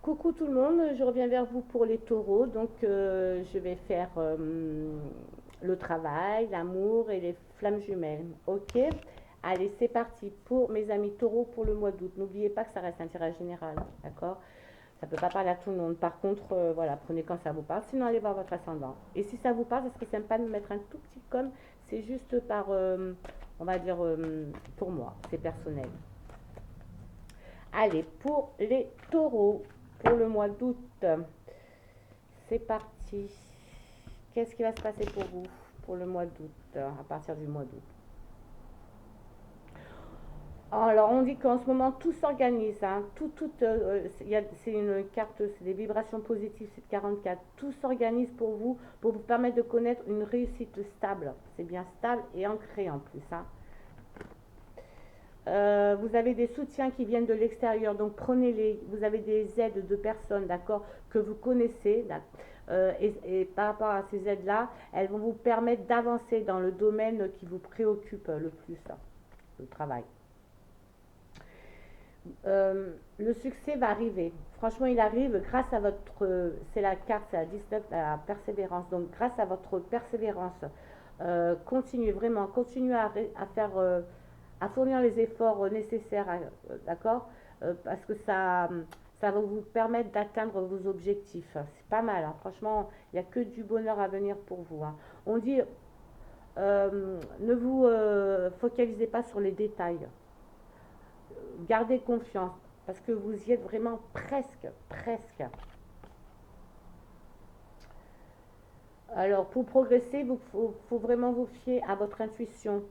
Coucou tout le monde, je reviens vers vous pour les taureaux. Donc, je vais faire le travail, l'amour et les flammes jumelles. Ok? Allez, c'est parti pour mes amis taureaux pour le mois d'août. N'oubliez pas que ça reste un tirage général, d'accord? Ça ne peut pas parler à tout le monde. Par contre, voilà, prenez quand ça vous parle. Sinon, allez voir votre ascendant. Et si ça vous parle, ce serait sympa de me mettre un tout petit comme. C'est juste par, on va dire, pour moi. C'est personnel. Allez, pour les taureaux, pour le mois d'août, c'est parti. Qu'est-ce qui va se passer pour vous pour le mois d'août, à partir du mois d'août? Alors, on dit qu'en ce moment, tout s'organise. Hein, c'est une carte, c'est des vibrations positives, c'est de 44. Tout s'organise pour vous permettre de connaître une réussite stable. C'est bien stable et ancré en plus. Hein. Vous avez des soutiens qui viennent de l'extérieur, donc prenez-les. Vous avez des aides de personnes, d'accord, que vous connaissez. Et par rapport à ces aides-là, elles vont vous permettre d'avancer dans le domaine qui vous préoccupe le plus, hein, le travail. Le succès va arriver. Franchement, il arrive grâce à votre... C'est la carte, c'est la 19, la persévérance. Donc, grâce à votre persévérance, continuez vraiment, continuez à faire... à fournir les efforts nécessaires, d'accord. Parce que ça va vous permettre d'atteindre vos objectifs. C'est pas mal, hein. Franchement, il n'y a que du bonheur à venir pour vous. Hein. On dit, ne vous focalisez pas sur les détails. Gardez confiance, parce que vous y êtes vraiment presque, presque. Alors, pour progresser, faut vraiment vous fier à votre intuition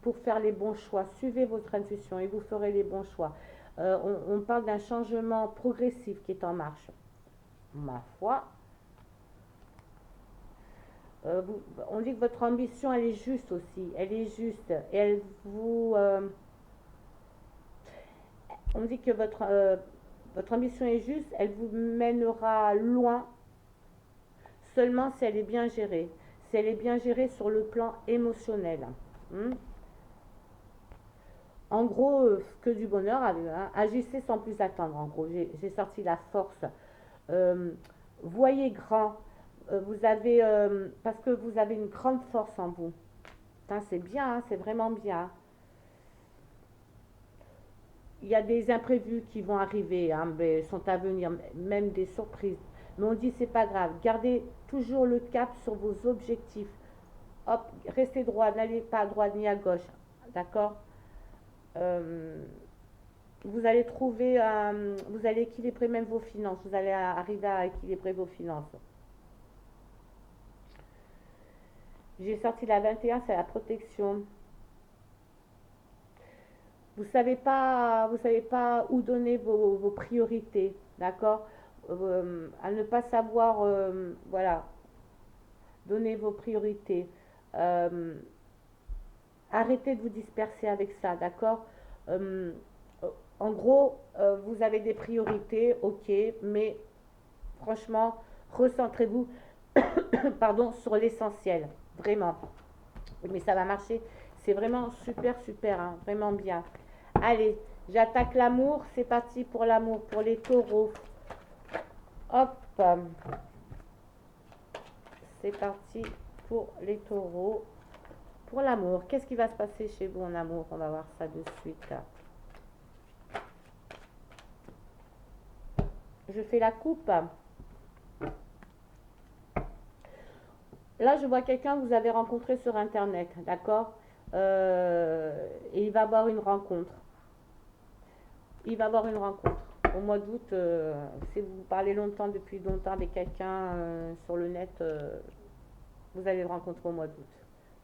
pour faire les bons choix. Suivez votre intuition et vous ferez les bons choix. On parle d'un changement progressif qui est en marche. Ma foi, on dit que votre ambition, elle est juste aussi. Elle est juste. Et elle vous... on dit que votre ambition est juste. Elle vous mènera loin seulement si elle est bien gérée. Si elle est bien gérée sur le plan émotionnel. Hmm. En gros, que du bonheur, hein. Agissez sans plus attendre. En gros, j'ai sorti la force. Euh, Voyez grand. Vous avez, parce que vous avez une grande force en vous. C'est bien, hein, c'est vraiment bien. Il y a des imprévus qui vont arriver, hein, mais sont à venir, même des surprises. Mais on dit c'est pas grave. Gardez toujours le cap sur vos objectifs. Hop, restez droit, n'allez pas à droite ni à gauche. D'accord. Euh, vous allez trouver, vous allez équilibrer même vos finances. Vous allez arriver à équilibrer vos finances. J'ai sorti la 21, c'est la protection. Vous savez pas où donner vos priorités, d'accord. À ne pas savoir, voilà, donner vos priorités. Euh, Arrêtez de vous disperser avec ça, d'accord. Euh, En gros, vous avez des priorités, ok, mais franchement, recentrez-vous, pardon, sur l'essentiel, vraiment. Mais ça va marcher. C'est vraiment super, super, hein, vraiment bien. Allez, j'attaque l'amour. C'est parti pour l'amour, pour les taureaux. Hop, c'est parti pour les taureaux. Pour l'amour, qu'est-ce qui va se passer chez vous en amour? On va voir ça de suite. Je fais la coupe. Là, je vois quelqu'un que vous avez rencontré sur Internet, d'accord. Et il va avoir une rencontre. Il va avoir une rencontre. Au mois d'août, si vous parlez longtemps, depuis longtemps avec quelqu'un sur le net, vous allez le rencontrer au mois d'août.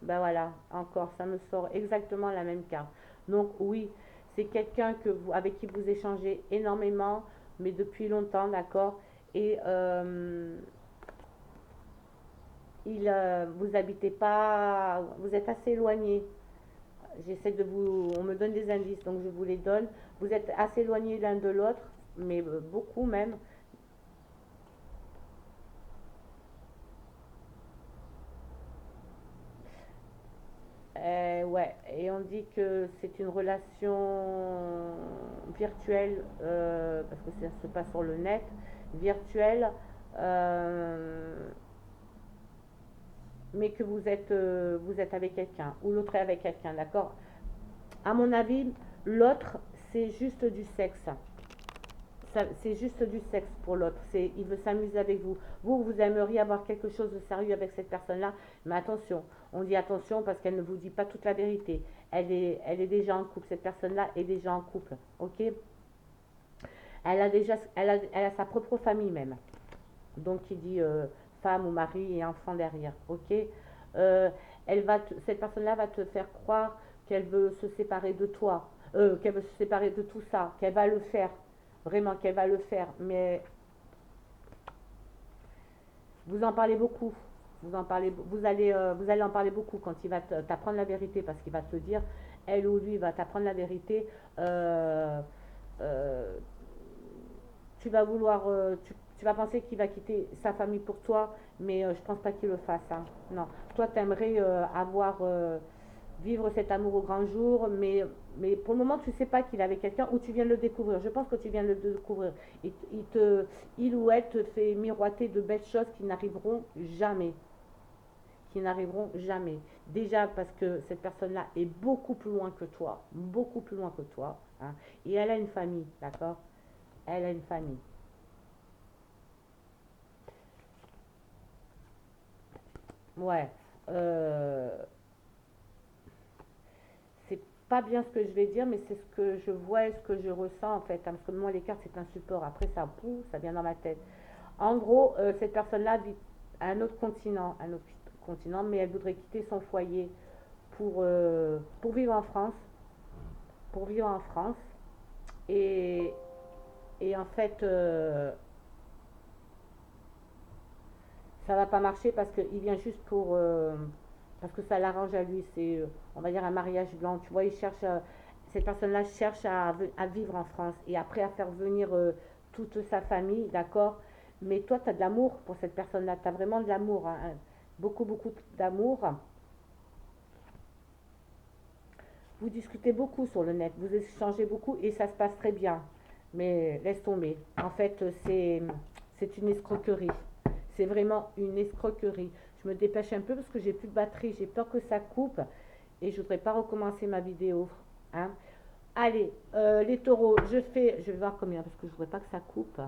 Ben voilà, encore, ça me sort exactement la même carte. Donc oui, c'est quelqu'un avec qui vous échangez énormément, mais depuis longtemps, d'accord. Et vous habitez pas, vous êtes assez éloigné. J'essaie de vous, on me donne des indices, donc je vous les donne. Vous êtes assez éloignés l'un de l'autre, mais beaucoup même. Ouais, et on dit que c'est une relation virtuelle, parce que ça se passe sur le net, virtuelle, euh, mais que vous êtes avec quelqu'un, ou l'autre est avec quelqu'un, d'accord? À mon avis, l'autre, c'est juste du sexe. C'est juste du sexe pour l'autre. Il veut s'amuser avec vous. Vous aimeriez avoir quelque chose de sérieux avec cette personne-là, mais attention. On dit attention parce qu'elle ne vous dit pas toute la vérité. Elle est déjà en couple. Cette personne-là est déjà en couple. Ok? Elle a sa propre famille même. Donc il dit femme ou mari et enfant derrière. Ok? Euh, cette personne-là va te faire croire qu'elle veut se séparer de toi, qu'elle veut se séparer de tout ça, qu'elle va le faire, vraiment qu'elle va le faire. Mais vous en parlez beaucoup. Vous allez en parler beaucoup quand il va t'apprendre la vérité, parce qu'il va te dire, elle ou lui va t'apprendre la vérité. Euh, euh, tu vas vouloir, tu vas penser qu'il va quitter sa famille pour toi, mais je pense pas qu'il le fasse, hein. Non, toi tu aimerais vivre cet amour au grand jour, mais pour le moment tu sais pas qu'il est avec quelqu'un ou tu viens de le découvrir. Je pense que tu viens de le découvrir. Il ou elle te fait miroiter de belles choses qui n'arriveront jamais, qui n'arriveront jamais. Déjà parce que cette personne-là est beaucoup plus loin que toi, beaucoup plus loin que toi, hein, et elle a une famille, d'accord? Elle a une famille. Ouais. Euh, c'est pas bien ce que je vais dire, mais c'est ce que je vois et ce que je ressens en fait, hein, parce que moi, les cartes, c'est un support. Après, ça, pouf, ça vient dans ma tête. En gros, cette personne-là vit à un autre continent, mais elle voudrait quitter son foyer pour vivre en France, pour vivre en France. Et, et en fait, ça va pas marcher parce qu'il vient juste parce que ça l'arrange à lui. C'est, on va dire, un mariage blanc. Tu vois, cette personne-là cherche à vivre en France et après à faire venir toute sa famille, d'accord? Mais toi, tu as de l'amour pour cette personne-là. Tu as vraiment de l'amour, hein, hein. Beaucoup, beaucoup d'amour. Vous discutez beaucoup sur le net, vous échangez beaucoup et ça se passe très bien. Mais laisse tomber. En fait, c'est une escroquerie. C'est vraiment une escroquerie. Je me dépêche un peu parce que j'ai plus de batterie. J'ai peur que ça coupe et je voudrais pas recommencer ma vidéo, hein. Allez, les taureaux, je vais voir combien parce que je voudrais pas que ça coupe.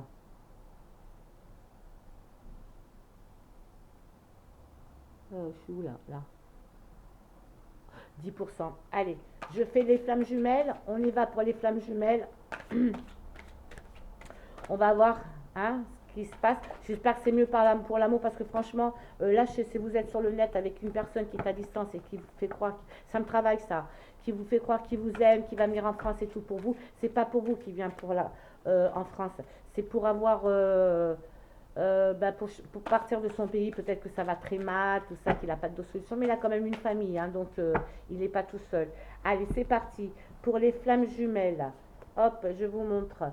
Je suis où là? Là. 10%. Allez, je fais les flammes jumelles. On y va pour les flammes jumelles. On va voir, hein, ce qui se passe. J'espère que c'est mieux pour l'amour parce que franchement, là, si vous êtes sur le net avec une personne qui est à distance et qui vous fait croire, ça me travaille ça, qui vous fait croire qu'il vous aime, qu'il va venir en France et tout pour vous, c'est pas pour vous qui vient en France. C'est pour avoir, pour partir de son pays, peut-être que ça va très mal, tout ça, qu'il n'a pas de solution, mais il a quand même une famille, hein, donc il n'est pas tout seul. Allez, c'est parti. Pour les flammes jumelles, hop, je vous montre.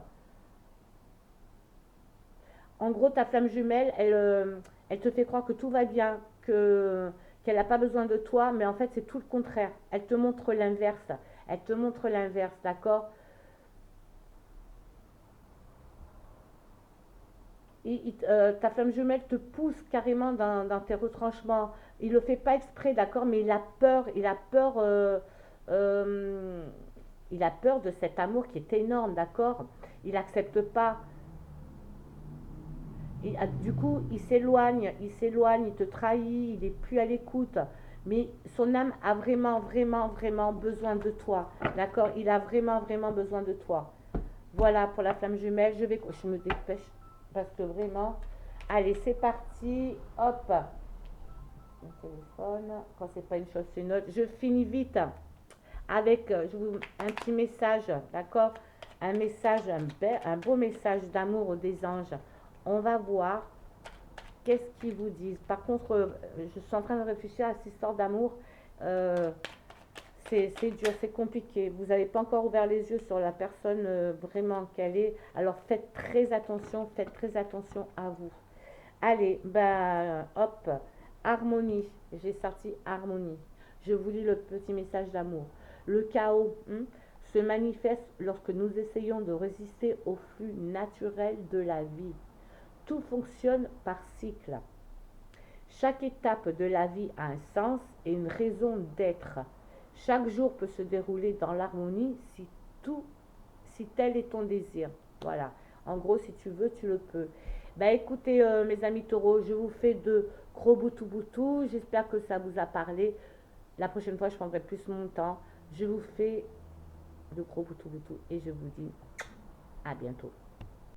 En gros, ta flamme jumelle, elle te fait croire que tout va bien, qu'elle n'a pas besoin de toi, mais en fait, c'est tout le contraire. Elle te montre l'inverse. Elle te montre l'inverse, d'accord? Ta flamme jumelle te pousse carrément dans tes retranchements. Il ne le fait pas exprès, d'accord? Mais euh, il a peur de cet amour qui est énorme, d'accord? Il n'accepte pas. Du coup, il s'éloigne, il te trahit, il n'est plus à l'écoute. Mais son âme a vraiment, vraiment, vraiment besoin de toi. D'accord? Il a vraiment, vraiment besoin de toi. Voilà pour la flamme jumelle. Je me dépêche parce que vraiment. Allez, c'est parti. Hop. Mon téléphone. Quand c'est pas une chose, c'est une autre. Je finis vite avec un petit message. D'accord? Un message, un beau message d'amour des anges. On va voir qu'est-ce qu'ils vous disent. Par contre, je suis en train de réfléchir à cette histoire d'amour. Euh, c'est dur, c'est compliqué. Vous n'avez pas encore ouvert les yeux sur la personne vraiment qu'elle est. Alors faites très attention à vous. Allez, hop, harmonie. J'ai sorti harmonie. Je vous lis le petit message d'amour. Le chaos se manifeste lorsque nous essayons de résister au flux naturel de la vie. Tout fonctionne par cycle. Chaque étape de la vie a un sens et une raison d'être. Chaque jour peut se dérouler dans l'harmonie si tel est ton désir. Voilà. En gros, si tu veux, tu le peux. Bah écoutez, mes amis taureaux, je vous fais de gros boutous. J'espère que ça vous a parlé. La prochaine fois, je prendrai plus mon temps. Je vous fais de gros boutous et je vous dis à bientôt.